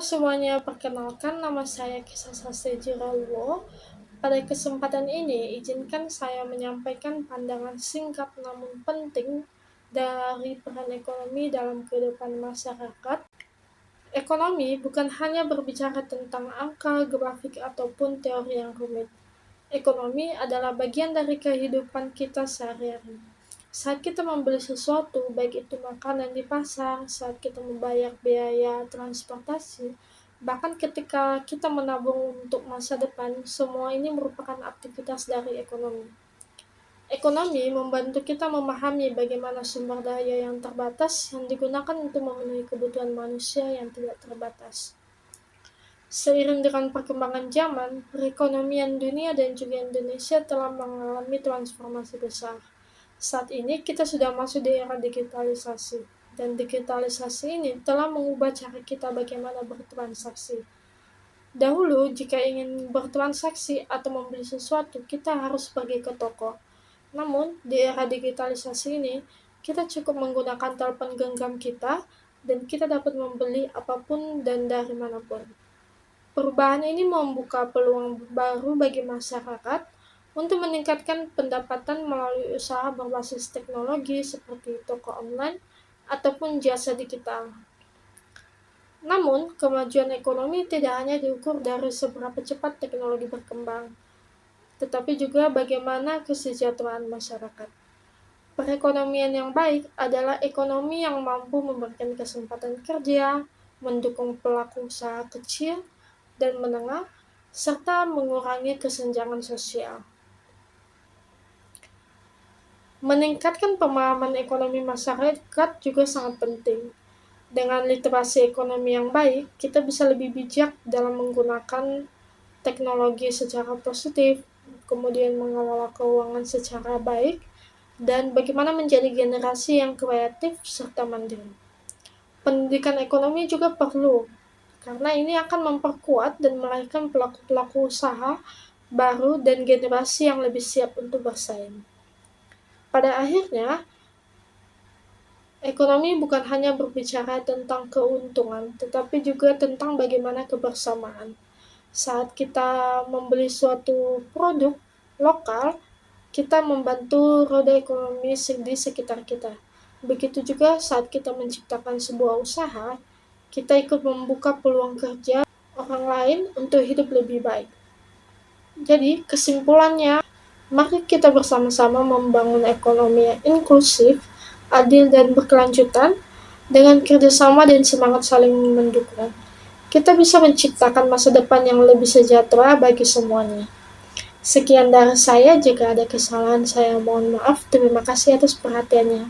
semuanya, perkenalkan nama saya Kisah Sastri Jirawo. Pada kesempatan ini, izinkan saya menyampaikan pandangan singkat namun penting dari peran ekonomi dalam kehidupan masyarakat. Ekonomi bukan hanya berbicara tentang angka, grafik, ataupun teori yang rumit. Ekonomi adalah bagian dari kehidupan kita sehari-hari. Saat kita membeli sesuatu, baik itu makanan di pasar, saat kita membayar biaya transportasi, bahkan ketika kita menabung untuk masa depan, semua ini merupakan aktivitas dari ekonomi. Ekonomi membantu kita memahami bagaimana sumber daya yang terbatas yang digunakan untuk memenuhi kebutuhan manusia yang tidak terbatas. Seiring dengan perkembangan zaman, perekonomian dunia dan juga Indonesia telah mengalami transformasi besar. Saat ini kita sudah masuk di era digitalisasi, dan digitalisasi ini telah mengubah cara kita bagaimana bertransaksi. Dahulu, jika ingin bertransaksi atau membeli sesuatu, kita harus pergi ke toko. Namun, di era digitalisasi ini, kita cukup menggunakan telepon genggam kita, dan kita dapat membeli apapun dan dari manapun. Perubahan ini membuka peluang baru bagi masyarakat untuk meningkatkan pendapatan melalui usaha berbasis teknologi seperti toko online ataupun jasa digital. Namun, kemajuan ekonomi tidak hanya diukur dari seberapa cepat teknologi berkembang, tetapi juga bagaimana kesejahteraan masyarakat. Perekonomian yang baik adalah ekonomi yang mampu memberikan kesempatan kerja, mendukung pelaku usaha kecil dan menengah, serta mengurangi kesenjangan sosial. Meningkatkan pemahaman ekonomi masyarakat juga sangat penting. Dengan literasi ekonomi yang baik, kita bisa lebih bijak dalam menggunakan teknologi secara positif, kemudian mengelola keuangan secara baik, dan bagaimana menjadi generasi yang kreatif serta mandiri. Pendidikan ekonomi juga perlu, karena ini akan memperkuat dan melahirkan pelaku-pelaku usaha baru dan generasi yang lebih siap untuk bersaing. Pada akhirnya, ekonomi bukan hanya berbicara tentang keuntungan, tetapi juga tentang bagaimana kebersamaan. Saat kita membeli suatu produk lokal, kita membantu roda ekonomi di sekitar kita. Begitu juga saat kita menciptakan sebuah usaha, kita ikut membuka peluang kerja orang lain untuk hidup lebih baik. Jadi, kesimpulannya, mari kita bersama-sama membangun ekonomi yang inklusif, adil dan berkelanjutan dengan kerjasama dan semangat saling mendukung. Kita bisa menciptakan masa depan yang lebih sejahtera bagi semuanya. Sekian dari saya, jika ada kesalahan saya mohon maaf. Terima kasih atas perhatiannya.